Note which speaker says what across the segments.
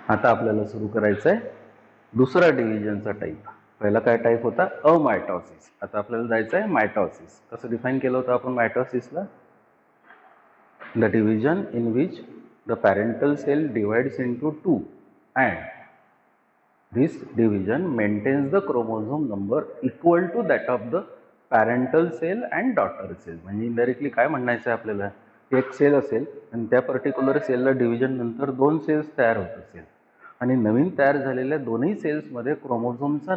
Speaker 1: आता आपल्याला सुरू करायचं आहे दुसरा डिव्हिजनचा टाईप. पहिला काय टाईप होता? अमायटॉसिस. आता आपल्याला जायचं आहे मायटॉसिस. कसं डिफाईन केलं होतं आपण मायटॉसिसला? The division in which the parental cell divides into two and this division maintains the chromosome number equal to that of the parental cell and daughter cell. म्हणजे इनडायरेक्टली काय म्हणायचं आहे आपल्याला? एक सेल असेल आणि त्या पर्टिक्युलर सेलला डिव्हिजन नंतर दोन सेल्स तयार होत असेल आणि नवीन तयार झालेल्या दोन्ही सेल्समध्ये क्रोमोझोमचा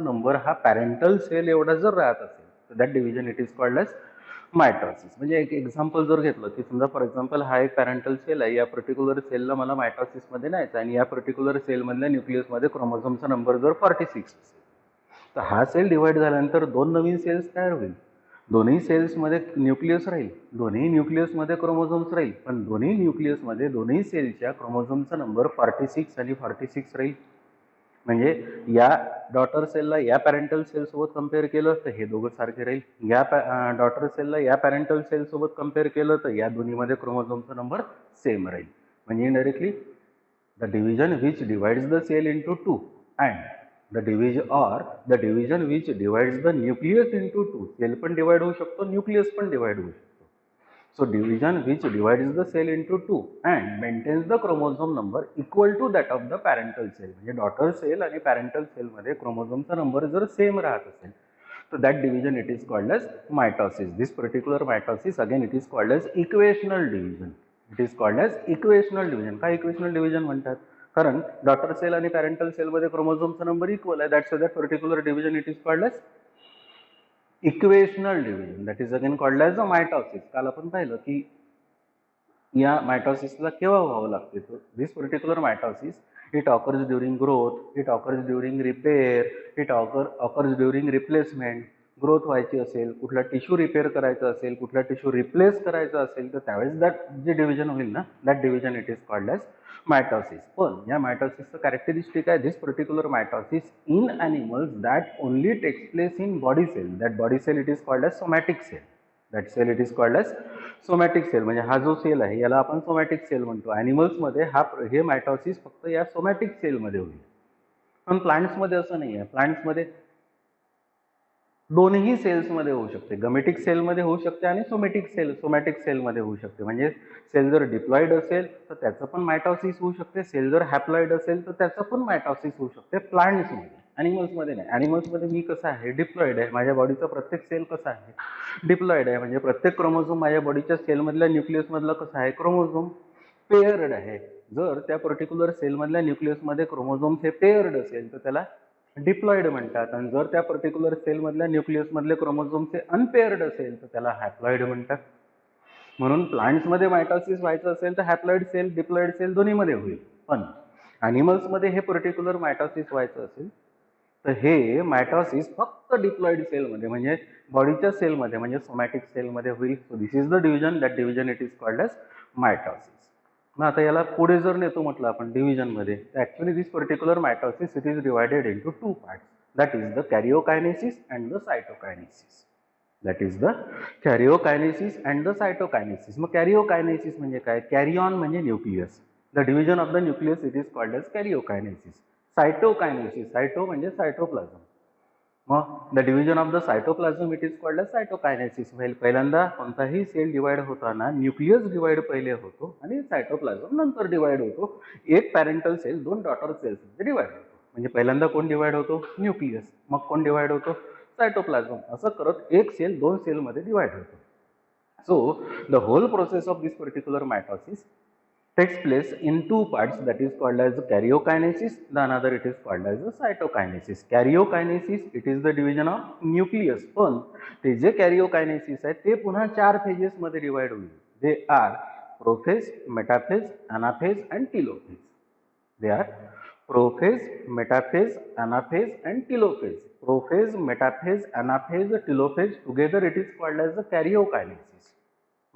Speaker 1: नंबर हा पॅरेंटल सेल एवढा जर राहत असेल तर that division it is called as mitosis. म्हणजे एक एक्झाम्पल जर घेतलं की समजा फॉर एक्झाम्पल हा एक पॅरेंटल सेल आहे, या पर्टिक्युलर सेलला मला मायटॉसिसमध्ये न्यायचं आणि या पर्टिक्युलर सेलमधल्या न्यूक्लियसमध्ये क्रोमोझोमचा नंबर जर 46 असेल तर हा सेल डिवाइड झाल्यानंतर दोन नवीन सेल्स तयार होईल. दोन्ही सेल्समध्ये न्यूक्लियस राहील, दोन्ही न्यूक्लियसमध्ये क्रोमोझोम्स राहील, पण दोन्ही न्यूक्लियसमध्ये दोन्ही सेलच्या क्रोमोझोमचा नंबर 46 आणि 46 राहील. म्हणजे या डॉटर सेलला या पॅरेंटल सेल सोबत कम्पेअर केलं तर हे दोघं सारखे राहील, या डॉटर सेलला या पॅरेंटल सेल सोबत कम्पेअर केलं तर या दोन्हीमध्ये क्रोमोझोमचा नंबर सेम राहील. म्हणजे indirectly the division which divides the cell into two and the division which divides the nucleus into two. Cell पण डिवाइड होऊ शकतो, न्यूक्लियस पण डिवाइड होऊ शकतो. So division which divides the cell into two and maintains the chromosome number equal to that of the parental cell. म्हणजे daughter cell आणि parental सेलमध्ये क्रोमोझोमचा नंबर जर सेम राहत असेल तर that division it is called as mitosis. This particular mitosis again it is called as equational division. It is called as equational division. काय equational division म्हणतात? कारण डॉटर सेल आणि पॅरेंटल सेलमध्ये क्रोमोझोमचा नंबर इक्वल आहे. That particular division it is called as equational division. That is again called as a mitosis. काल आपण पाहिलं की या मायटॉसिसला केव्हा व्हावं लागते? तर this particular mitosis it occurs during growth, it occurs during repair, it occurs during replacement. Growth व्हायची असेल, कुठला टिश्यू रिपेअर करायचा असेल, कुठला टिश्यू रिप्लेस करायचा असेल तर त्यावेळेस दॅट जे डिव्हिजन होईल ना that division it is called as mitosis. पण या मायटॉसिसचं कॅरेक्टरिस्टिक आहे this particular mitosis in animals that only takes place in body cell. That body cell it is called as somatic cell. That cell it is called as somatic cell. म्हणजे हा जो sale आहे याला आपण somatic sale म्हणतो. ॲनिमल्समध्ये हे mitosis फक्त या सोमॅटिक सेलमध्ये होईल, पण प्लांट्समध्ये असं नाही आहे. प्लांट्समध्ये दोन्ही सेल्समध्ये होऊ शकते. गमेटिक सेलमध्ये होऊ शकते आणि सोमॅटिक सेलमध्ये होऊ शकते. म्हणजे सेल जर डिप्लॉइड असेल तर त्याचं पण मायटॉसिस होऊ शकते, सेल जर हॅप्लॉइड असेल तर त्याचं पण मायटॉसिस होऊ शकते प्लांट्समध्ये. ॲनिमल्समध्ये नाही. ॲनिमल्समध्ये मी कसं आहे? डिप्लॉइड आहे. माझ्या बॉडीचा प्रत्येक सेल कसा आहे? डिप्लॉइड आहे. म्हणजे प्रत्येक क्रोमोझोम माझ्या बॉडीच्या सेलमधल्या न्यूक्लियसमधला कसा आहे? क्रोमोझोम पेअर्ड आहे. जर त्या पर्टिक्युलर सेलमधल्या न्यूक्लियसमध्ये क्रोमोझोम हे पेअर्ड असेल तर त्याला डिप्लॉइड म्हणतात, आणि जर त्या पर्टिक्युलर सेलमधल्या न्यूक्लियसमधले क्रोमोझोम अनपेअर्ड असेल तर त्याला हॅप्लॉइड म्हणतात. म्हणून प्लांट्समध्ये मायटॉसिस व्हायचं असेल तर हॅप्लॉइड सेल डिप्लॉइड सेल दोन्हीमध्ये होईल. पण ॲनिमल्समध्ये हे पर्टिक्युलर मायटॉसिस व्हायचं असेल तर हे मायटॉसिस फक्त डिप्लॉइड सेलमध्ये म्हणजे बॉडीच्या सेलमध्ये म्हणजे सोमॅटिक सेलमध्ये होईल. So this is the division. That division it is called as mitosis. मग आता याला पुढे जर नेतो म्हटलं आपण डिव्हिजनमध्ये तर actually this particular mitosis it is divided into two parts. That is the karyokinesis and the cytokinesis. That is the karyokinesis and the cytokinesis. मग कॅरिओकायनेसिस म्हणजे काय? कॅरी ऑन म्हणजे nucleus. The division of the nucleus it is called as karyokinesis. Cytokinesis, cyto म्हणजे cytoplasm. मग the division of the cytoplasm it is called as cytokinesis. पहिल्यांदा कोणताही cell divide होताना nucleus divide पहिले होतो आणि सायटोप्लाझम नंतर डिवाइड होतो. एक पॅरेंटल सेल दोन डॉटर सेल्समध्ये डिवाइड होतो. म्हणजे पहिल्यांदा कोण डिवाइड होतो? न्यूक्लियस. मग कोण डिवाइड होतो? सायटोप्लाझम. असं करत एक सेल दोन सेलमध्ये डिवाइड होतो. So the whole process of this particular mitosis takes place in two parts, that is called as karyokinesis, the another it is called as the cytokinesis. Karyokinesis it is the division of nucleus, पण ते जे karyokinesis आहे ते पुन्हा चार phases मध्ये divide होईल. They are prophase, metaphase, anaphase and telophase. They are prophase, metaphase, anaphase and telophase. Prophase, metaphase, anaphase, telophase together it is called as the karyokinesis.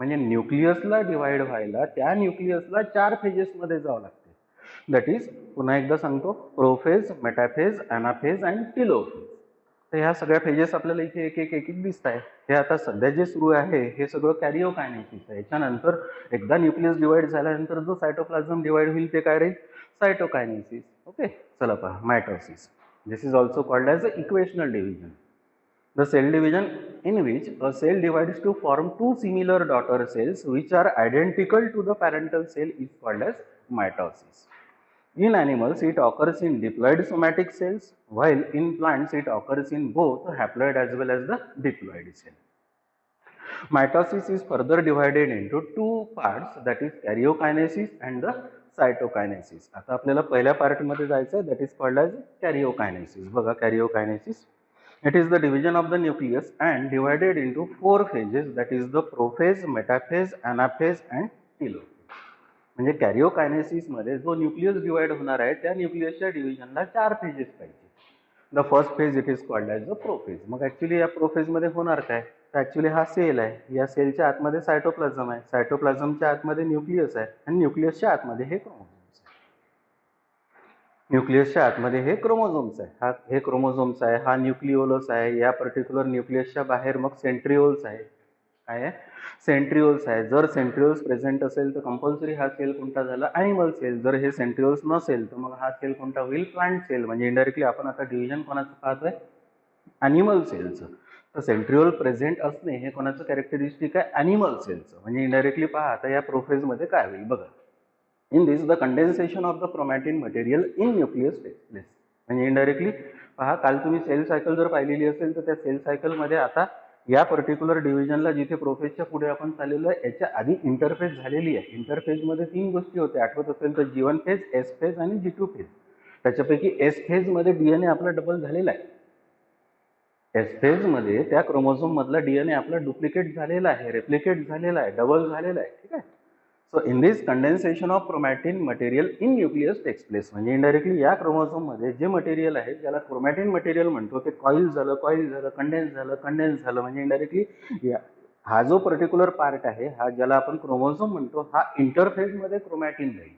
Speaker 1: म्हणजे न्यूक्लियसला डिवाइड व्हायला त्या न्यूक्लियसला चार फेजेसमध्ये जावं लागते. दॅट इज पुन्हा एकदा सांगतो, prophase, metaphase, anaphase and telophase. तर ह्या सगळ्या फेजेस आपल्याला इथे एक एक एक एक दिसत आहे. हे आता सध्या जे सुरू आहे हे सगळं कॅरिओकायनेसिस आहे. याच्यानंतर एकदा न्यूक्लियस डिवाइड झाल्यानंतर जो सायटोप्लाझम डिवाइड होईल ते काय राहील, सायटोकायनेसिस. ओके, चला पहा, mitosis. This is also called as a equational division. The cell division in which a cell divides to form two similar daughter cells which are identical to the parental cell is called as mitosis. In animals, it occurs in diploid somatic cells, while in plants, it occurs in both haploid as well as the diploid cell. Mitosis is further divided into two parts, that is karyokinesis and the cytokinesis. आता आपल्याला पहिल्या part मध्ये जायचं आहे, that is called as karyokinesis. बघा, karyokinesis. It is the division of the nucleus and divided into four phases, that is the prophase, metaphase, anaphase and telophase. म्हणजे कॅरिओकायनेसिस मध्ये जो न्यूक्लियस डिवाइड होणार आहे त्या न्यूक्लियसच्या डिव्हिजनला 4 फेजेस पाहिजे. The first phase it is called as the prophase. मग actually या prophase मध्ये होणार काय, तर ऍक्च्युली हा सेल आहे, या सेलच्या आतमध्ये सायटोप्लाझम आहे, सायटोप्लाझमच्या आतमध्ये न्यूक्लियस आहे आणि न्यूक्लियसच्या आतमध्ये हे क्रोमोझोम्स आहे. न्यूक्लियसच्या आतमध्ये हे क्रोमोझोम्स आहे, हे क्रोमोझोम्स आहे, हा न्यूक्लिओलस आहे. या पर्टिक्युलर न्यूक्लियसच्या बाहेर मग सेंट्रिओल्स आहे. काय आहे, सेंट्रिओल्स आहे. जर सेंट्रिओल्स प्रेझेंट असेल तर कंपल्सरी हा सेल कोणता झाला, ॲनिमल सेल. जर हे सेंट्रिओल्स नसेल तर मग हा सेल कोणता होईल, प्लांट सेल. म्हणजे इनडायरेक्टली आपण आता डिव्हिजन कोणाचं पाहतोय, ॲनिमल सेलचं. तर सेंट्रिओल प्रेझेंट असणे हे कोणाचं कॅरेक्टरिस्टिक आहे, ॲनिमल सेलचं. म्हणजे इनडायरेक्टली पहा आता या प्रोफेजमध्ये काय होईल बघा. In this, the condensation of the chromatin material in nucleus takes place. म्हणजे इनडायरेक्टली पहा, काल तुम्ही सेल सायकल जर पाहिलेली असेल तर त्या सेल सायकलमध्ये आता या पर्टिक्युलर डिव्हिजनला जिथे प्रोफेजच्या पुढे आपण चाललेलो आहे याच्या आधी इंटरफेज झालेली आहे. इंटरफेजमध्ये 3 गोष्टी होत्या, आठवत असेल तर G1 फेज, S फेज आणि G2 फेज. त्याच्यापैकी S फेजमध्ये DNA आपला डबल झालेला आहे. एस फेजमध्ये त्या क्रोमोझोम मधला DNA आपला डुप्लिकेट झालेला आहे, रेप्लिकेट झालेला आहे, डबल झालेला आहे. ठीक आहे. So in this condensation of chromatin material in nucleus takes place. म्हणजे इनडायरेक्टली या क्रोमोझोम मध्ये जे मटेरियल आहे ज्याला क्रोमॅटिन मटेरियल म्हणतो ते कॉईल झालं, कंडेन्स झालं. म्हणजे इनडायरेक्टली हा जो पर्टिक्युलर पार्ट आहे, हा ज्याला आपण क्रोमोझोम म्हणतो, हा इंटरफेज मध्ये क्रोमॅटिन राहील.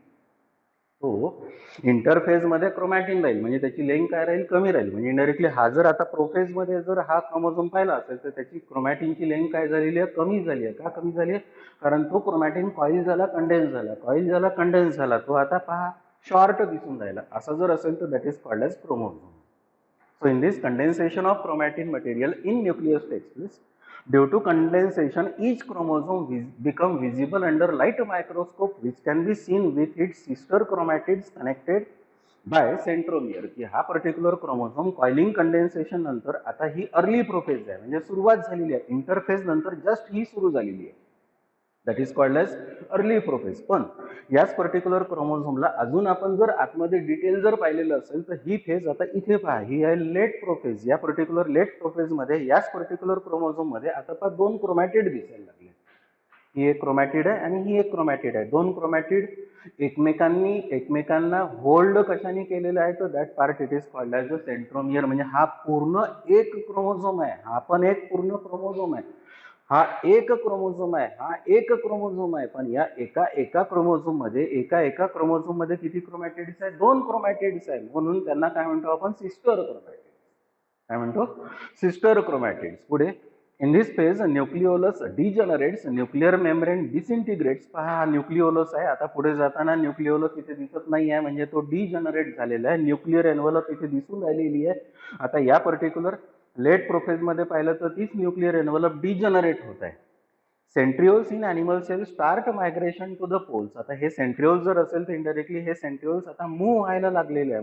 Speaker 1: तो इंटरफेज मध्ये क्रोमॅटिन राहील म्हणजे त्याची लेंथ काय राहील, कमी राहील. म्हणजे इनडायरेक्टली हा जर आता प्रोफेज मध्ये जर हा क्रोमोझोम पाहिला असेल तर त्याची क्रोमॅटिनची लेंथ काय झालेली आहे, कमी झाली आहे. का कमी झाली आहे, कारण तो क्रोमॅटिन कॉईल झाला, कंडेन्स झाला, तो आता पहा शॉर्ट दिसून राहिला. असं जर असेल तर that is called as chromosome. So in this condensation of chromatin material in nucleus takes place. Due to condensation, each chromosome become visible under light microscope, which can be seen with its sister chromatids connected by centromere. की हा particular chromosome coiling condensation नंतर आता ही early prophase आहे, म्हणजे सुरुवात झालेली आहे. Interphase नंतर जस्ट ही सुरू झालेली आहे. That is called as early prophase. पण याच पर्टिक्युलर क्रोमोझोमला अजून आपण जर आतमध्ये डिटेल जर पाहिलेलं असेल तर ही फेज आता इथे पहा, ही आहे लेट प्रोफेज. या पर्टिक्युलर लेट प्रोफेज मध्ये याच पर्टिक्युलर क्रोमोझोम मध्ये आता पहा 2 क्रोमॅटिड दिसायला लागले. ही एक क्रोमॅटिड आहे आणि ही एक क्रोमॅटिड आहे. 2 क्रोमॅटिड एकमेकांना होल्ड कशाने केलेलं आहे, तर that part it is called as a centromere. म्हणजे हा पूर्ण एक क्रोमोझोम आहे, हा पण एक पूर्ण क्रोमोझोम आहे, हा एक क्रोमोझोम आहे. पण या एका क्रोमोझोम मध्ये किती क्रोमॅटिड्स आहेत, 2 क्रोमॅटिड्स आहेत. म्हणून त्यांना काय म्हणतो आपण, सिस्टर क्रोमॅटिड्स. काय म्हणतो, सिस्टर क्रोमॅटिड्स. पुढे in this phase nucleolus degenerates, nuclear membrane disintegrates. पहा हा न्यूक्लिओलस आहे. आता पुढे जाताना न्यूक्लिओलस इथे दिसत नाही आहे, म्हणजे तो डिजनरेट झालेला आहे. न्यूक्लिअर एन्व्हलप इथे दिसून राहिलेली आहे. आता या पर्टिक्युलर लेट प्रोफेज मध्ये पाहिलं तर तीच न्यूक्लिअर एन्व्हलप डिजनरेट होत आहे. Centrioles in animal cell start migration to the poles. आता हे सेंट्रिओल्स जर असेल तर इनडायरेक्टली हे सेंट्रिओल्स आता मूव्ह व्हायला लागलेले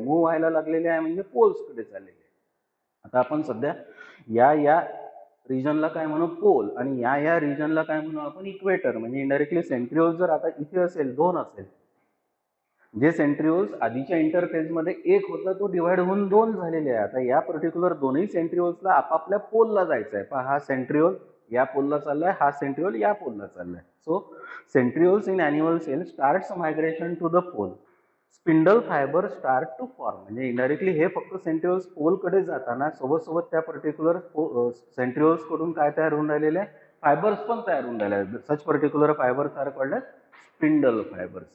Speaker 1: आहे, म्हणजे पोल्सकडे चाललेले आहे. आता आपण सध्या या रिजनला काय म्हणू, पोल, आणि या रिजनला काय म्हणू आपण, इक्वेटर. म्हणजे इनडायरेक्टली सेंट्रिओल्स जर आता इथे असेल, 2 असेल, जे सेंट्रिओल्स आधीच्या इंटरफेज मध्ये 1 होता तो डिवाइड होऊन 2 झालेले आहे. आता या पर्टिक्युलर दोन्ही सेंट्रिओल्सला आपापल्या पोलला जायचं आहे. पहा हा सेंट्रिओल या पोलला चाललाय, हा सेंट्रिओल या पोलला चाललाय. So centrioles in animal cell starts migration to the pole. Spindle fibre start to form. म्हणजे इनडायरेक्टली हे फक्त सेंट्रिओल्स पोलकडे जाताना सोबत त्या पर्टिक्युलर सेंट्रिओल्स कडून काय तयार होऊन राहिलेले आहे, फायबर्स पण तयार होऊन राहिले आहेत. Such particular fibres are called spindle fibres.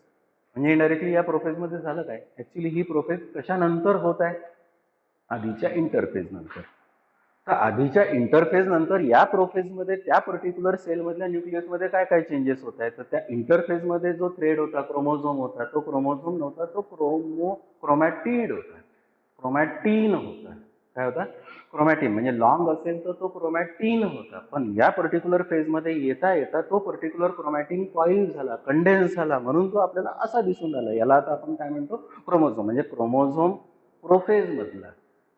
Speaker 1: म्हणजे इनडायरेक्टली या प्रोफेज मध्ये झालं काय, ऍक्च्युली ही प्रोफेज कशानंतर होत आहे, आधीच्या इंटरफेज नंतर. तर आधीच्या इंटरफेज नंतर या प्रोफेज मध्ये त्या पर्टिक्युलर सेल मधल्या न्यूक्लियस मध्ये काय काय चेंजेस होत आहेत, तर त्या इंटरफेज मध्ये जो थ्रेड होता, क्रोमोझोम होता, तो क्रोमोझोम नव्हता, तो क्रोमॅटिड होता, क्रोमॅटिन होता. काय होता? क्रोमॅटिन. म्हणजे लॉंग असेल तर तो क्रोमॅटिन होता, पण या पर्टिक्युलर फेज मध्ये येता येता तो पर्टिक्युलर क्रोमॅटिन कॉईल झाला, कंडेन्स झाला, म्हणून तो आपल्याला असा दिसून आला. याला आता आपण काय म्हणतो? क्रोमोझोम. म्हणजे क्रोमोझोम प्रोफेज मधला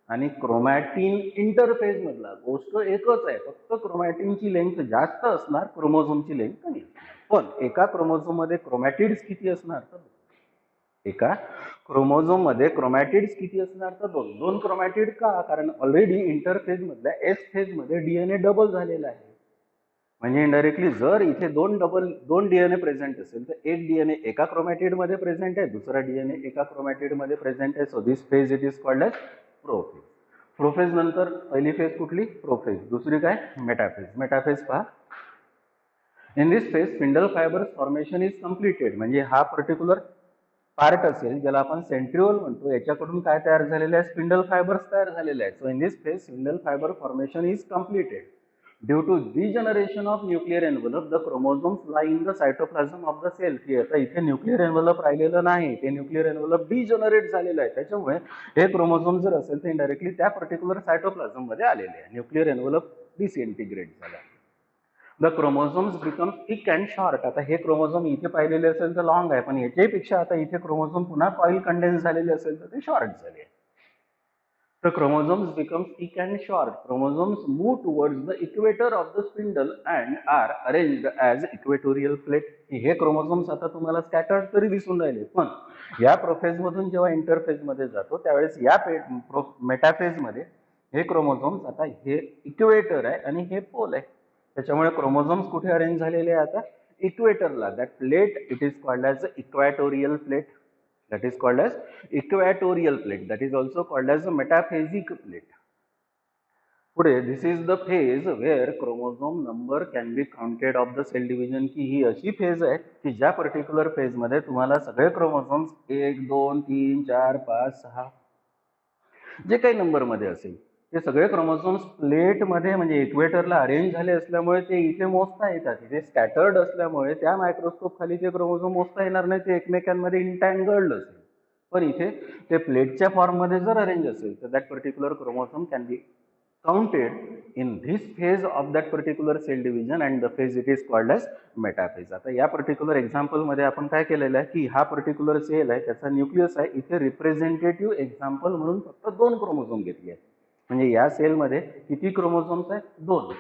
Speaker 1: आणि क्रोमॅटिन इंटरफेज मधला गोष्ट एकच आहे, फक्त क्रोमॅटिनची लेंथ जास्त असणार, क्रोमोझोमची लेंथ कमी असणार. पण एका क्रोमोझोम मध्ये क्रोमॅटिड्स किती असणार? तर एका क्रोमोझोम मध्ये क्रोमॅटिड्स किती असणार? तर दोन क्रोमॅटिड. का? कारण ऑलरेडी इंटरफेज मधल्या एस फेज मध्ये डीएनए डबल झालेला आहे. म्हणजे इनडायरेक्टली जर इथे दोन डीएनए प्रेझेंट असेल तर एक डीएनए एका क्रोमॅटिड मध्ये प्रेझेंट आहे, दुसरा डीएनए एका क्रोमॅटिड मध्ये प्रेझेंट आहे. So this phase it is called as prophase. Prophase नंतर पहिली फेज कुठली? प्रोफेज. दुसरी काय? मेटाफेज. मेटाफेज पहा. In this phase spindle fibre formation is completed. म्हणजे हा पर्टिक्युलर पार्ट असेल ज्याला आपण सेंट्रिओल म्हणतो, याच्याकडून काय तयार झालेलं आहे? स्पिंडल फायबर्स तयार झालेले आहेत. So in this phase spindle fibre formation is completed. Due to degeneration of nuclear envelope the chromosomes lie in the cytoplasm of the cell. की आता इथे न्यूक्लियर एनव्हलप राहिलेलं नाही, ते न्यूक्लियर एनव्हलप डिजनरेट झालेलं आहे. त्याच्यामुळे हे क्रोमोझोम जर असेल तर इनडायरेक्टली त्या पर्टिक्युलर सायटोप्लाझम मध्ये आलेले आहे. न्यूक्लियर एनव्हलप डिसइंटिग्रेट झाला. The chromosomes become thick and short. आता हे क्रोमोझोम इथे पाहिलेले असेल तर लॉंग आहे, पण याच्यापेक्षा आता इथे क्रोमोझोम पुन्हा कॉईल कंडेन्स झालेले असेल तर ते शॉर्ट झाले. The chromosomes become thick and short. Chromosomes move towards the equator of the spindle and are arranged as equatorial plate. हे क्रोमोझोम्स आता तुम्हाला स्कॅटर्ड तरी दिसून राहिले, पण या प्रोफेज मधून जेव्हा इंटरफेज मध्ये जातो त्यावेळेस या मेटाफेज मध्ये हे क्रोमोझोम्स आता हे इक्वेटर आहे आणि हे पोल आहे. त्याच्यामुळे क्रोमोझोम्स कुठे अरेंज झालेले आहे? आता इक्वेटरला. That plate it is called as equatorial plate. That is called as equatorial plate. That is also called as a metaphasic plate. पुढे this is the phase where chromosome number can be counted of the cell division. की ही अशी phase आहे की ज्या particular phase मध्ये तुम्हाला सगळे chromosomes 1 2 3 4 5 6 जे काही नंबर मध्ये असेल ते सगळे क्रोमोझोम्स प्लेट मध्ये म्हणजे इक्वेटरला अरेंज झाले असल्यामुळे ते इथे मोजता येतात. इथे स्कॅटर्ड असल्यामुळे त्या मायक्रोस्कोप खाली ते क्रोमोझोम मोजता येणार नाही, ते एकमेकांमध्ये इंटँगल्ड असेल. पण इथे ते प्लेटच्या फॉर्म मध्ये जर अरेंज असेल तर that particular chromosome can be counted in this phase of that particular cell division and the phase it is called as metaphase. आता या पर्टिक्युलर एक्झाम्पल मध्ये आपण काय केलेलं आहे की हा पर्टिक्युलर सेल आहे, त्याचा न्यूक्लियस आहे, इथे रिप्रेझेंटेटिव्ह एक्झाम्पल म्हणून फक्त 2 क्रोमोझोम घेतले आहेत. म्हणजे या सेलमध्ये किती क्रोमोझोम्स आहेत? 2.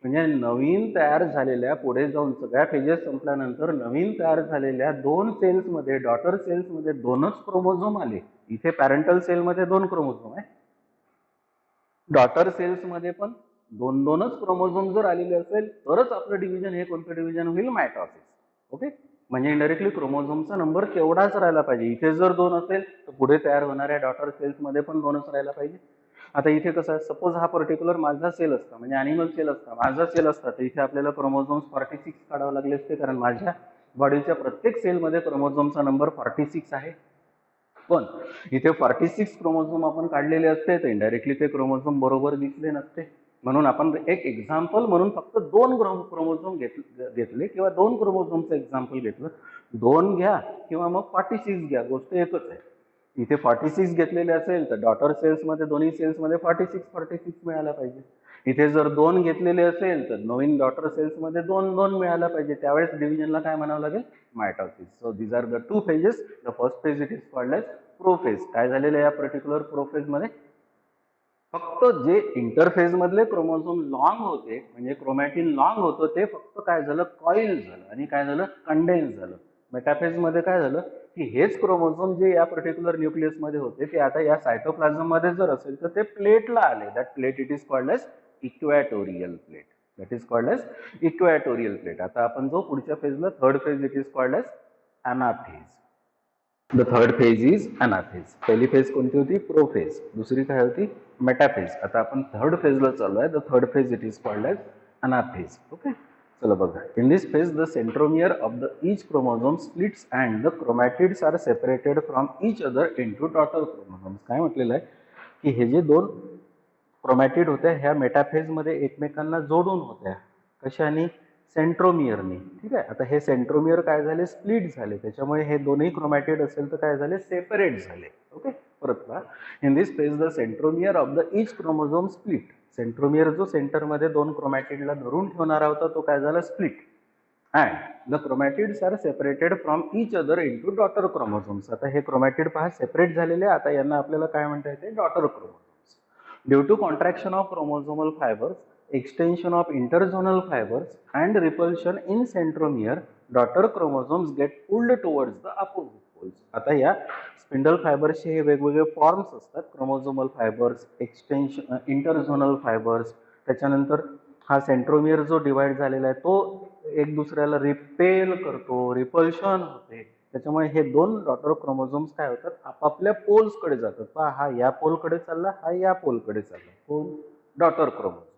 Speaker 1: म्हणजे नवीन तयार झालेल्या, पुढे जाऊन सगळ्या फेजेस संपल्यानंतर नवीन तयार झालेल्या 2 सेल्स मध्ये, डॉटर सेल्स मध्ये 2च क्रोमोझोम आले. इथे पॅरेंटल सेल मध्ये 2 क्रोमोझोम आहे, डॉटर सेल्स मध्ये पण 2च क्रोमोझोम जर आलेले असेल तरच आपलं डिव्हिजन हे कोणतं डिव्हिजन होईल? मायटॉसिस. ओके. म्हणजे इनडायरेक्टली क्रोमोझोमचा नंबर तेवढाच राहायला पाहिजे. इथे जर 2 असेल तर पुढे तयार होणाऱ्या डॉटर सेल्स मध्ये पण 2च राहायला पाहिजे. आता इथे कसं आहे, सपोज हा पर्टिक्युलर माझा सेल असता, म्हणजे अॅनिमल सेल असता, माझा सेल असता, तर इथे आपल्याला क्रोमोझोम्स 46 काढावं लागले असते, कारण माझ्या बॉडीच्या प्रत्येक सेलमध्ये क्रोमोझोमचा नंबर 46 आहे. पण इथे 46 क्रोमोझोम आपण काढलेले असते तर इनडायरेक्टली ते क्रोमोझोम बरोबर दिसले नसते. म्हणून आपण एक एक्झाम्पल म्हणून फक्त 2 क्रोमोझोम घेतले किंवा 2 क्रोमोझोमचं एक्झाम्पल घेतलं. 2 घ्या किंवा मग 46 घ्या, गोष्ट एकच आहे. इथे 46 घेतलेले असेल तर डॉटर सेल्स मध्ये दोन्ही सेल्स मध्ये 46 मिळायला पाहिजे. इथे जर 2 घेतलेले असेल तर नवीन डॉटर सेल्स मध्ये 2 मिळायला पाहिजे. त्यावेळेस डिव्हिजनला काय म्हणावं लागेल? Mitosis. So these are the 2 phases. The first phase it is called as prophase. काय झालेलं आहे या पर्टिक्युलर प्रोफेज मध्ये? फक्त जे इंटरफेज मधले क्रोमोझोम लॉंग होते, म्हणजे क्रोमॅटिन लॉंग होतं, ते फक्त काय झालं? कॉईल झालं आणि काय झालं? कंडेन्स झालं. मेटाफेज मध्ये काय झालं की हेच क्रोमोझोम जे या पर्टिक्युलर न्यूक्लियस मध्ये होते ते आता या सायटोप्लाझम मध्ये जर असेल तर ते प्लेटला आले. That plate it is called as equatorial plate. That is called as equatorial plate. आता आपण जो पुढच्या फेजला, third phase it is called as anaphase. The third phase is anaphase. पहिली फेज कोणती होती? प्रोफेज. दुसरी काय होती? मेटाफेज. आता आपण थर्ड फेजला चालू आहे. The third phase it is called as anaphase. Okay. चला बघा. In this phase the centromere of the each chromosome splits and the chromatids are separated from each other into daughter chromosomes. काय म्हटलेलं आहे की हे जे 2 क्रोमॅटिड होत्या ह्या मेटाफेजमध्ये एकमेकांना जोडून होत्या. कशाने? सेंट्रोमियरने. ठीक आहे. आता हे सेंट्रोमियर काय झाले? स्प्लिट झाले. त्याच्यामुळे हे दोन्ही क्रोमॅटिड असेल तर काय झाले? सेपरेट झाले. ओके. परत पहा. In this phase the centromere of the each chromosome split. Centromere जो सेंटरमध्ये दोन क्रोमॅटिडला धरून ठेवणारा होता तो काय झाला? Split. And the chromatids are separated from each other into daughter chromosomes. आता हे क्रोमॅटिड पहा सेपरेट झालेले. आता यांना आपल्याला काय म्हणता येते? Daughter chromosomes. Due to contraction of chromosomal fibres, extension of interzonal fibers and repulsion in centromere, daughter chromosomes get pulled towards the opposite poles. आता या स्पिंडल फायबर्सचे हे वेगवेगळे फॉर्म्स असतात. Chromosomal fibres, extension, interzonal fibres. त्याच्यानंतर हा centromere जो divide झालेला आहे तो एक दुसऱ्याला रिपेल करतो, रिपल्शन होते. त्याच्यामुळे हे दोन डॉटर क्रोमोझोम्स काय होतात? आपापल्या पोल्सकडे जातात. पहा, हा या पोलकडे चालला, हा या पोलकडे चालला. Pole daughter chromosome.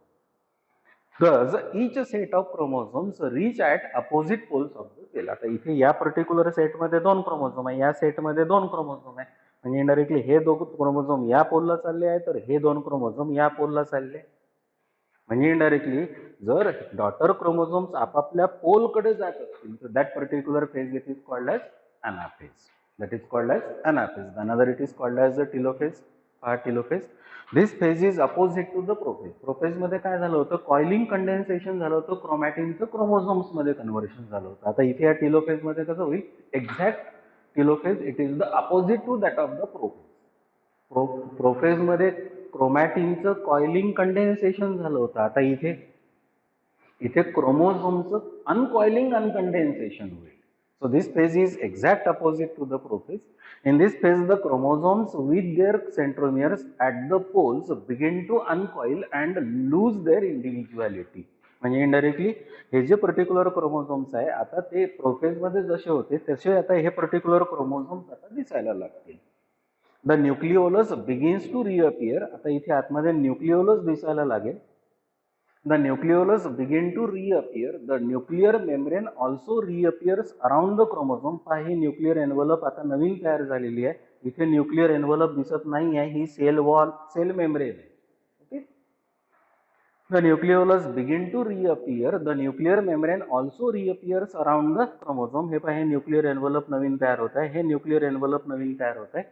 Speaker 1: Thus, each set of chromosomes reach at opposite poles of the cell. आता इथे या पर्टिक्युलर सेटमध्ये दोन क्रोमोझोम आहे, या सेटमध्ये दोन क्रोमोझोम आहे. म्हणजे इनडायरेक्टली हे दोन क्रोमोझोम या पोलला चालले आहे तर हे दोन क्रोमोझोम या पोलला चालले. म्हणजे इनडायरेक्टली जर डॉटर क्रोमोझोम्स आपापल्या पोलकडे जात असतील तर that particular phase it is called as anaphase. That is called as anaphase. Another it is called as the telophase. हा telophase. This phase is opposite to the prophase. Prophase मध्ये काय झालं होतं? Coiling condensation झालं होतं, क्रोमॅटिनचं chromosomes मध्ये conversion झालं होतं. आता इथे या टिलोफेज मध्ये कसं होईल? Exact telophase it is the opposite to that of the prophase. Prophase मध्ये क्रोमॅटिनचं कॉइलिंग कंडेन्सेशन झालं होतं. आता इथे क्रोमोझोमचं अनकॉइलिंग अनकंडेन्सेशन होईल. So this phase is exact opposite to the prophase. In this phase, the chromosomes with their centromeres at the poles begin to uncoil and lose their individuality. म्हणजे indirectly हे जे पर्टिक्युलर क्रोमोझोम्स आहे आता ते प्रोफेज मध्ये जसे होते तसे आता हे पर्टिक्युलर क्रोमोझोम्स आता दिसायला लागतील. The nucleolus begins to reappear. आता इथे आतमध्ये न्यूक्लिओलस दिसायला लागेल. The nucleolus begin to reappear. The nuclear membrane also reappears around the chromosome. पहा, ही न्यूक्लियर एनव्हलप आता नवीन तयार झालेली आहे. इथे न्यूक्लियर एनव्हलप दिसत नाही आहे, ही सेल वॉल, सेल मेम्ब्रेन आहे. Okay. The nucleolus begin to reappear. The nuclear membrane also reappears around the chromosome. हे पहा, हे न्यूक्लियर एनव्हलप नवीन तयार होत आहे. हे न्यूक्लियर एनव्हलप नवीन तयार होत आहे.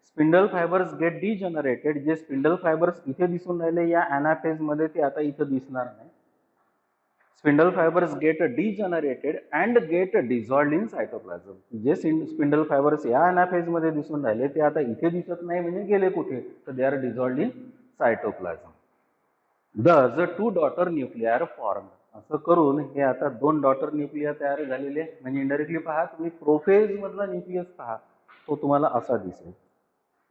Speaker 1: Spindle fibres get degenerated. जे स्पिंडल फायबर्स इथे दिसून राहिले या ॲनाफेज मध्ये ते आता इथे दिसणार नाही. Spindle fibres get degenerated and get dissolved in cytoplasm. जे स्पिंडल फायबर्स या ॲनाफेज मध्ये दिसून राहिले ते आता इथे दिसत नाही, म्हणजे गेले कुठे? तर they are dissolved in cytoplasm. Thus two daughter nuclear form. असं करून हे आता दोन डॉटर न्यूक्लियर तयार झालेले. म्हणजे इनडायरेक्टली पहा, तुम्ही प्रोफेज मधला न्यूक्लियस पहा, तो तुम्हाला असा दिसेल.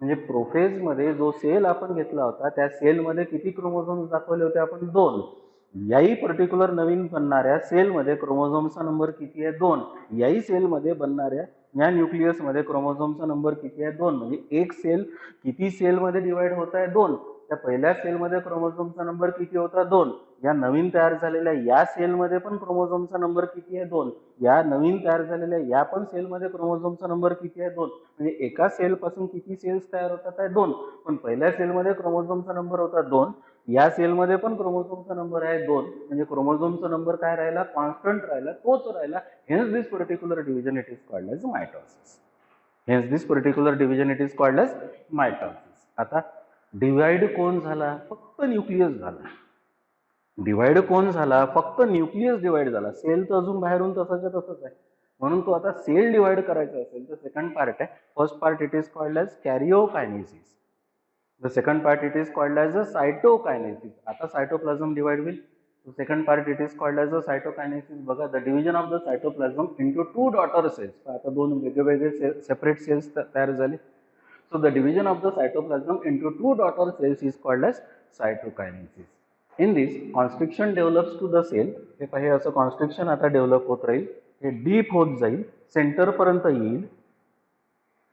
Speaker 1: म्हणजे प्रोफेज मध्ये जो सेल आपण घेतला होता त्या सेलमध्ये किती क्रोमोझोम्स दाखवले होते आपण? 2. याही पर्टिक्युलर नवीन बनणाऱ्या सेलमध्ये क्रोमोझोमचा नंबर किती आहे? 2. याही सेलमध्ये बनणाऱ्या या न्यूक्लियसमध्ये क्रोमोझोमचा नंबर किती आहे? 2. म्हणजे एक सेल किती सेलमध्ये डिवाइड होत आहे? 2. त्या पहिल्या सेलमध्ये क्रोमोझोमचा नंबर किती होता? 2. या नवीन तयार झालेल्या या सेलमध्ये पण क्रोमोझोमचा नंबर किती आहे? 2. या नवीन तयार झालेल्या या पण सेलमध्ये क्रोमोझोमचा नंबर किती आहे? 2. म्हणजे एका सेल पासून किती सेल्स तयार होतात आहे? 2. पण पहिल्या सेलमध्ये क्रोमोझोमचा नंबर होता 2. या सेलमध्ये पण क्रोमोझोमचा नंबर आहे 2. म्हणजे क्रोमोझोमचा नंबर काय राहिला? कॉन्स्टंट राहिला, तोच राहिला. Hence this particular division it is called as mitosis. Hence this particular division it is called as mitosis. आता डिवाइड कोण झाला? फक्त न्यूक्लियस झाला. डिवाइड कोण झाला? फक्त न्यूक्लियस डिवाइड झाला. सेल तर अजून बाहेरून तसंच आहे. म्हणून तो आता सेल डिवाइड करायचा असेल तर सेकंड पार्ट आहे. First part it is called as karyokinesis. The second part it is called as a cytokinesis. आता सायटोप्लाझम डिवाइड होईल. Second part it is called as a cytokinesis. बघा, the division of the cytoplasm into 2 daughter cells. आता दोन वेगवेगळे separate cells तयार झाले. So the division of the cytoplasm into 2 daughter cells is called as cytokinesis. In this, constriction develops to the cell. हे पाहे असं constriction आता develop होत राहील. हे डीप होत जाईल, सेंटर पर्यंत येईल.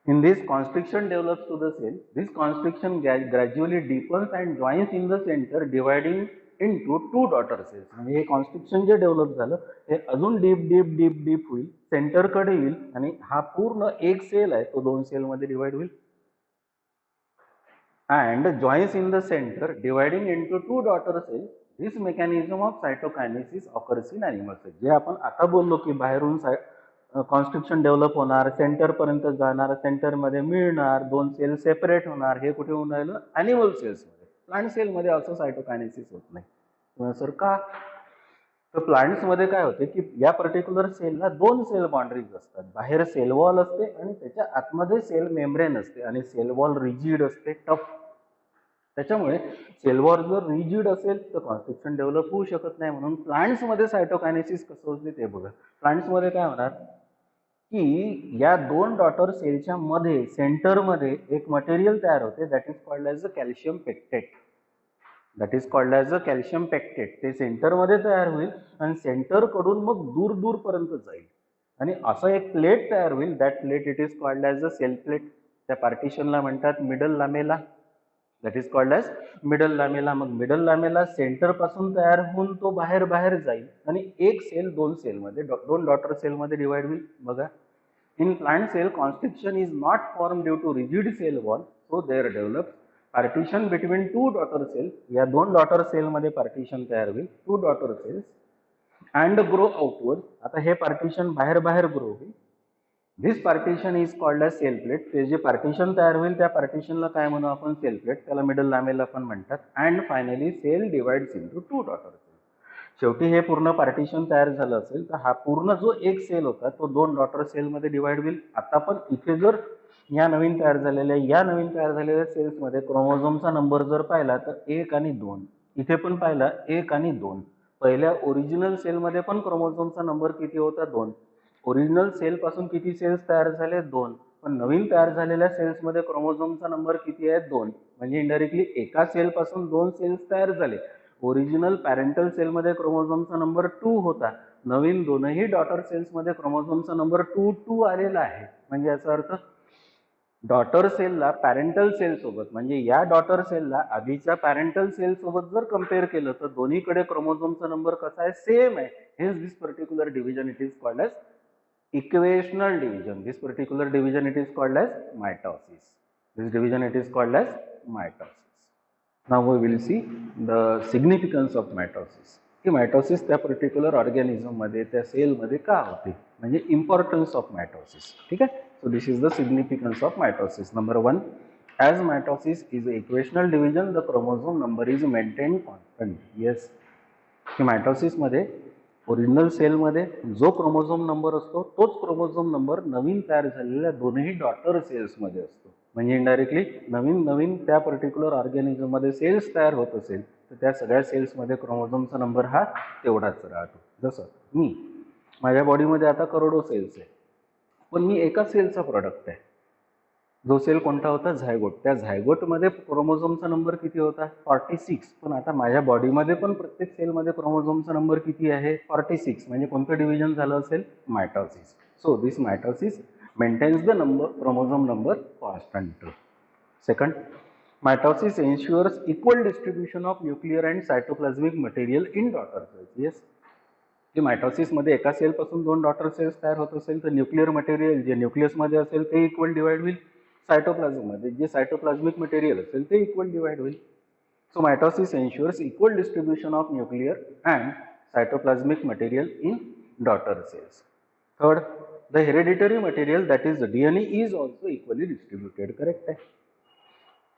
Speaker 1: In this, constriction develops to the cell. This constriction gradually deepens and joins in the center, dividing into 2 daughter cells. म्हणजे हे constriction जे डेव्हलप झालं हे अजून डीप होईल, सेंटर कडे येईल आणि हा पूर्ण एक सेल आहे तो 2 सेल मध्ये डिवाइड होईल. and joins in the center dividing into two daughter cells. This mechanism of cytokinesis occurs in animal cells. जे आपण आता बोललो की बाहेरून कॉन्स्ट्रिक्शन डेव्हलप होणार, सेंटर पर्यंत जाणार, सेंटर मध्ये मिळणार, दोन सेल सेपरेट होणार, हे कुठे होऊन राहिलं? ॲनिमल सेल्स मध्ये. प्लांट सेल मध्ये असं सायटोकायनेसिस होत नाही. सर का? तर प्लांट्स मध्ये काय होते की या पर्टिक्युलर सेलला दोन सेल बाउंड्रीज असतात. बाहेर सेल वॉल असते आणि त्याच्या आतमध्ये सेल मेम्ब्रेन असते आणि सेल वॉल रिजिड असते, टफ. त्याच्यामुळे सेल वॉल जर रिजिड असेल तर कॉन्स्ट्रिक्शन डेव्हलप होऊ शकत नाही. म्हणून प्लांट्स मध्ये सायटोकायनेसिस कसं होते ते बघा. प्लांट्स मध्ये काय होणार की या दोन डॉटर सेलच्या मध्ये सेंटरमध्ये एक मटेरियल तयार होते, that is called as a calcium pectate. That is called as a calcium pectate. ते सेंटरमध्ये तयार होईल आणि सेंटरकडून मग दूर दूरपर्यंत जाईल आणि असं एक प्लेट तयार होईल. That plate it is called as a cell plate. त्या पार्टिशनला म्हणतात middle lamella. That is called as middle lamella. मग मिडल लॅमेला सेंटर पासून तयार होऊन तो बाहेर बाहेर जाईल आणि एक सेल दोन सेलमध्ये, दोन डॉटर सेलमध्ये डिवाइड होईल. बघा, in plant cell constriction is not form due to rigid cell wall, so there develop partition between two daughter cell. या दोन डॉटर सेलमध्ये पार्टिशन तयार होईल, two daughter cells, and grow outward. आता हे पार्टिशन बाहेर बाहेर ग्रो होईल. This partition is called as cell plate. ते जे पार्टिशन तयार होईल त्या पार्टिशनला काय म्हणू आपण? Cell plate. त्याला मिडल लॅमेला पण म्हणतात. And finally cell divides into two daughter cell. शेवटी हे पूर्ण पार्टिशन तयार झालं असेल तर हा पूर्ण जो एक सेल होता तो दोन डॉटर सेलमध्ये डिवाइड होईल. आता पण इथे जर या नवीन तयार झालेल्या सेल्समध्ये क्रोमोझोमचा नंबर जर पाहिला तर 1 आणि 2. इथे पण पाहिला 1 आणि 2. पहिल्या ओरिजिनल सेलमध्ये पण क्रोमोझोमचा नंबर किती होता? 2. ओरिजिनल सेल पासून किती सेल्स तयार झाले? 2. पण नवीन तयार झालेल्या सेल्समध्ये क्रोमोझोमचा नंबर किती आहे? 2. म्हणजे इनडायरेक्टली एका सेल पासून 2 सेल्स तयार झाले. ओरिजिनल पॅरेंटल सेलमध्ये क्रोमोझोमचा नंबर 2 होता. नवीन दोनही डॉटर सेल्समध्ये क्रोमोझोमचा नंबर 2 आलेला आहे. म्हणजे याचा अर्थ डॉटर सेलला पॅरेंटल सेल सोबत, म्हणजे या डॉटर सेलला आधीच्या पॅरेंटल सेल सोबत जर कम्पेअर केलं तर दोन्हीकडे क्रोमोझोमचा नंबर कसा आहे? सेम आहे. Hence this particular division it is called as equational division. This particular division it is called as mitosis. This division it is called as mitosis. Now we will see the significance of mitosis. की mitosis त्या particular organism मध्ये, त्या sale मध्ये का होते, म्हणजे importance of mitosis. ठीक आहे. So this is the significance of mitosis. Number 1, as mitosis is a equational division the chromosome number is maintain constant. Yes, की मायटॉसिसमध्ये ओरिजिनल सेलमध्ये जो क्रोमोझोम नंबर असतो तोच क्रोमोझोम नंबर नवीन तयार झालेल्या दोन्ही डॉटर सेल्समध्ये असतो. म्हणजे इनडायरेक्टली नवीन त्या पर्टिक्युलर ऑर्गॅनिझममध्ये सेल्स तयार होत असेल तर त्या सगळ्या सेल्समध्ये क्रोमोझोमचा नंबर हा तेवढाच राहतो. जसं माझ्या बॉडीमध्ये आता करोडो सेल्स आहे, पण मी एका सेलचा प्रॉडक्ट आहे. जो सेल कोणता होता? झायगोट. त्या झायगोटमध्ये क्रोमोझोमचा नंबर किती होता? 46. पण आता माझ्या बॉडीमध्ये पण प्रत्येक सेलमध्ये क्रोमोझोमचा नंबर किती आहे? 46. म्हणजे कोणतं डिव्हिजन झालं असेल? Mitosis. So this mitosis maintains the chromosome number constant. Second, mitosis ensures equal distribution of nuclear and cytoplasmic material in daughter cells. Yes, की मायटॉसिस मध्ये एका सेल पासून दोन डॉटर सेल्स तयार होत असेल तर न्यूक्लियर मटेरियल जे न्यूक्लियस मध्ये असेल ते इक्वल डिवाइड होईल. सायटोप्लाझम मध्ये जे सायटोप्लाझमिक मटेरियल असेल ते इक्वल डिवाइड होईल. So mitosis ensures equal distribution of nuclear and cytoplasmic material in daughter cells. Third, the hereditary material that is DNA is also equally distributed. Correct आहे.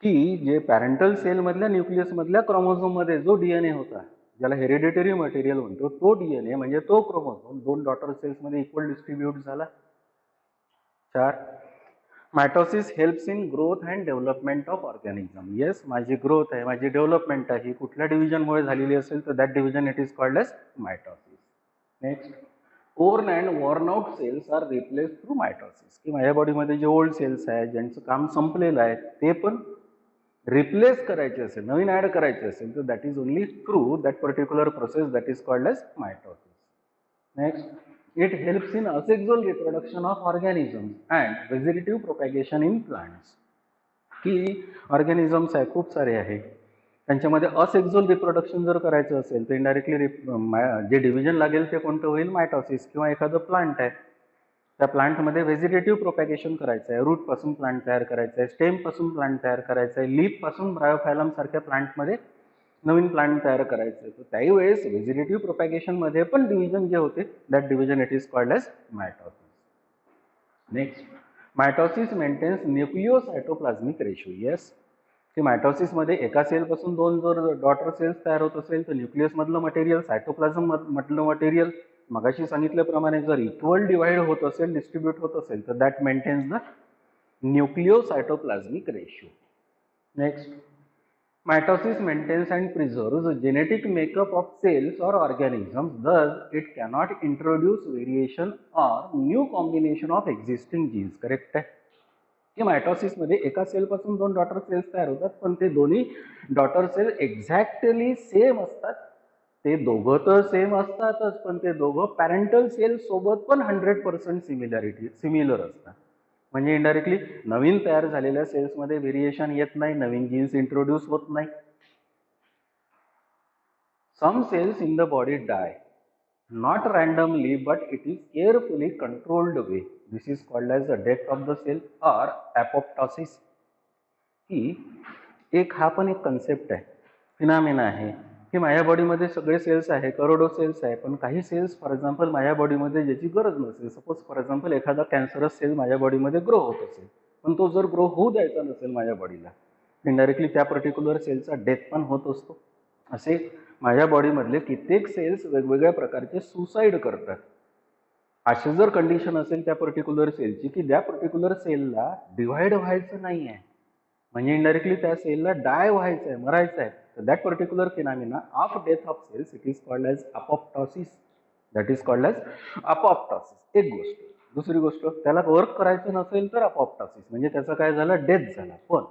Speaker 1: की जे parental sale मधल्या nucleus मधल्या chromosome मध्ये जो DNA होता, ज्याला हेरिडिटरी मटेरियल म्हणतो, तो डीएनए म्हणजे तो क्रोमोझोम दोन डॉटर सेल्स मध्ये इक्वल डिस्ट्रीब्यूट झाला. 4, mitosis helps in growth and development of organism. Yes, माझी ग्रोथ आहे, माझी डेव्हलपमेंट आहे, ही कुठल्या डिव्हिजनमुळे झालेली असेल तर that division it is called as mitosis. Next, old and worn out cells are replace through mitosis. की माझ्या बॉडीमध्ये जे ओल्ड सेल्स आहेत, ज्यांचं काम संपलेलं आहे, ते पण रिप्लेस करायचे असेल, नवीन ॲड करायचे असेल तर that is only through that particular process that is called as mitosis. Next, it helps in asexual reproduction of organisms and vegetative propagation in plants. की ऑर्गॅनिझम्स आहे, खूप सारे आहे, त्यांच्यामध्ये असेक्झुअल रिप्रोडक्शन जर करायचं असेल तर इनडायरेक्टली जे डिव्हिजन लागेल ते कोणतं होईल? मायटॉसिस. किंवा एखादं प्लांट आहे, त्या प्लांटमध्ये व्हेजिटेटिव्ह प्रोपॅगेशन करायचं आहे, रूट पासून प्लांट तयार करायचा आहे, स्टेम पासून प्लांट तयार करायचा आहे, लीफ पासून ब्रायोफायलम सारख्या प्लांटमध्ये नवीन प्लांट तयार करायचे. तर त्याही वेळेस व्हेजिटेटिव्ह प्रोपॅगेशन मध्ये पण डिव्हिजन जे होते, that division it is called as mitosis. Next, mitosis maintains nucleocytoplasmic ratio. Yes, की मायटॉसिस मध्ये एका सेल पासून दोन जर डॉटर सेल्स तयार होत असेल तर न्यूक्लियस मधलं मटेरियल, सायटोप्लाझम मधलं मटेरियल मगाशी सांगितल्याप्रमाणे जर इक्वल डिवाइड होत असेल, डिस्ट्रीब्यूट होत असेल तर that maintains the nucleocytoplasmic ratio. Next, mitosis maintains and preserves the genetic makeup of cells or organisms, thus it cannot introduce variation or new combination of existing genes. Correct आहे की mitosis मध्ये एका sale पासून दोन daughter cells तयार होतात, पण ते दोन्ही डॉटर सेल एक्झॅक्टली सेम असतात. ते दोघं तर सेम असतातच, पण ते दोघं पॅरेंटल सेल सोबत पण 100% सिमिलर असतात. म्हणजे इनडायरेक्टली नवीन तयार झालेल्या सेल्समध्ये व्हेरिएशन येत नाही, नवीन जीन्स इंट्रोड्यूस होत नाही. Some cells in the body die, not randomly but it is carefully controlled way. This is called as the death of the cell or apoptosis. ही एक हा पण एक कन्सेप्ट आहे, फिनॉमिना आहे की माझ्या बॉडीमध्ये सगळे सेल्स आहे, करोडो सेल्स आहे, पण काही सेल्स फॉर एक्झाम्पल माझ्या बॉडीमध्ये ज्याची गरज नसेल. सपोज फॉर एक्झाम्पल एखादा कॅन्सरस सेल माझ्या बॉडीमध्ये ग्रो होत असेल, पण तो जर ग्रो होऊ द्यायचा नसेल माझ्या बॉडीला, इनडायरेक्टली त्या पर्टिक्युलर सेलचा डेथ पण होत असतो. असे माझ्या बॉडीमधले कित्येक सेल्स वेगवेगळ्या प्रकारचे सुसाईड करतात. अशी जर कंडिशन असेल त्या पर्टिक्युलर सेलची की त्या पर्टिक्युलर सेलला डिव्हाइड व्हायचं नाही आहे, म्हणजे इनडायरेक्टली त्या सेलला डाय व्हायचं आहे, मरायचं आहे, तर that particular phenomena of death of cells it is called as apoptosis. That is called as apoptosis. एक गोष्ट. दुसरी गोष्ट, त्याला वर्क करायचं नसेल तर अपोप्टॉसिस म्हणजे त्याचा काय झालं, डेथ झाला. पण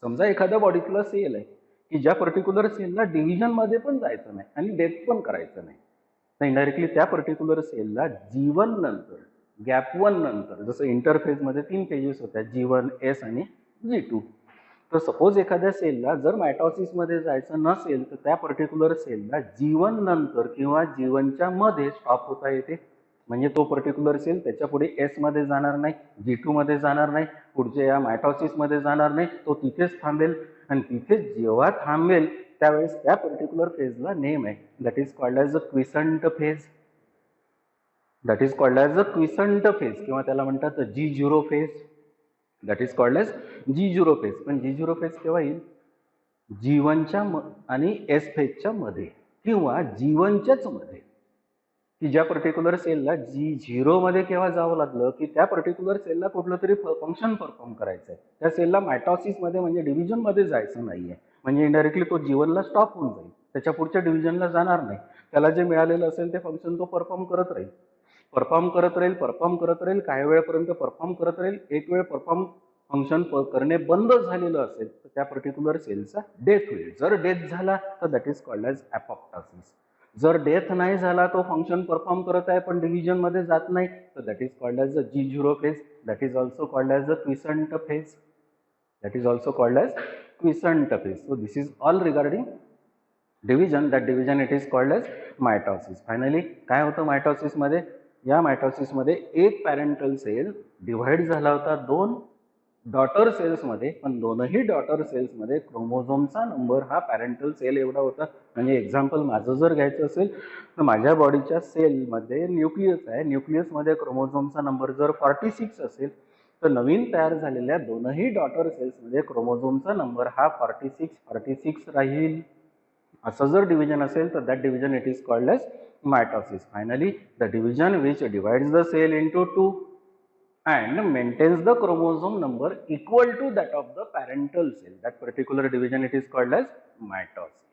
Speaker 1: समजा एखाद्या बॉडीतला सेल आहे की ज्या पर्टिक्युलर सेलला डिव्हिजन मध्ये पण जायचं नाही आणि डेथ पण करायचं नाही, तर इनडायरेक्टली त्या पर्टिक्युलर सेलला G1 नंतर, गॅप 1 नंतर, जसं इंटरफेज मध्ये 3 फेजेस होत्या, G1, S आणि G2. तर सपोज एखाद्या सेलला जर मायटॉसिस मध्ये जायचं नसेल तर त्या पर्टिक्युलर सेलला G1 नंतर किंवा G1च्या मध्ये स्टॉप होता येते. म्हणजे तो पर्टिक्युलर सेल त्याच्या पुढे S मध्ये जाणार नाही, G2 मध्ये जाणार नाही, पुढच्या या मायटॉसिस मध्ये जाणार नाही, तो तिथेच थांबेल. आणि तिथे जेव्हा थांबेल त्यावेळेस त्या पर्टिक्युलर फेजला नेम आहे, that is called as a quiescent phase. That is called as a quiescent phase किंवा त्याला म्हणतात G0 phase. That is called as G0 phase. पण G0 फेज केव्हा येईल, G1च्या आणि S फेजच्या मध्ये किंवा G1च्याच मध्ये. की ज्या पर्टिक्युलर सेलला G0 मध्ये केव्हा जावं लागलं की त्या पर्टिक्युलर सेलला कुठलं तरी फंक्शन परफॉर्म करायचं आहे, त्या सेलला मायटॉसिस मध्ये म्हणजे डिव्हिजन मध्ये जायचं नाहीये, म्हणजे इनडायरेक्टली तो G1 ला स्टॉप होऊन जाईल, त्याच्या पुढच्या डिव्हिजनला जाणार नाही. त्याला जे मिळालेलं असेल ते फंक्शन तो परफॉर्म करत राहील, परफॉर्म करत राहील, परफॉर्म करत राहील, काही वेळेपर्यंत परफॉर्म करत राहील. एक वेळ परफॉर्म फंक्शन करणे बंद झालेलं असेल तर त्या पर्टिक्युलर सेलचा डेथ होईल. जर डेथ झाला तर दॅट इज कॉल्ड एज ॲपोप्टॉसिस. जर डेथ नाही झाला, तो फंक्शन परफॉर्म करत आहे पण डिव्हिजन मध्ये जात नाही, तर that is called as a G0 phase. That is also called as a quiescent phase. That is also called as quiescent phase. So this is all regarding division. That division it is called as mitosis. Finally काय होतं mitosis मध्ये, या mitosis मध्ये एक parental sale divide झाला होता दोन daughter cells मध्ये, पण दोनही डॉटर सेल्स मध्ये क्रोमोझोमचा नंबर हा पॅरेंटल सेल एवढा होता. म्हणजे एक्झाम्पल माझं जर घ्यायचं असेल तर माझ्या बॉडीच्या सेलमध्ये न्यूक्लियस आहे, न्यूक्लियसमध्ये क्रोमोझोमचा नंबर जर 46 असेल तर नवीन तयार झालेल्या दोनही डॉटर सेल्समध्ये क्रोमोझोमचा नंबर हा 46 राहील. असं जर डिव्हिजन असेल तर that division it is called as mitosis. Finally the division which divides the cell into 2 and maintains the chromosome number equal to that of the parental cell. That particular division it is called as mitosis.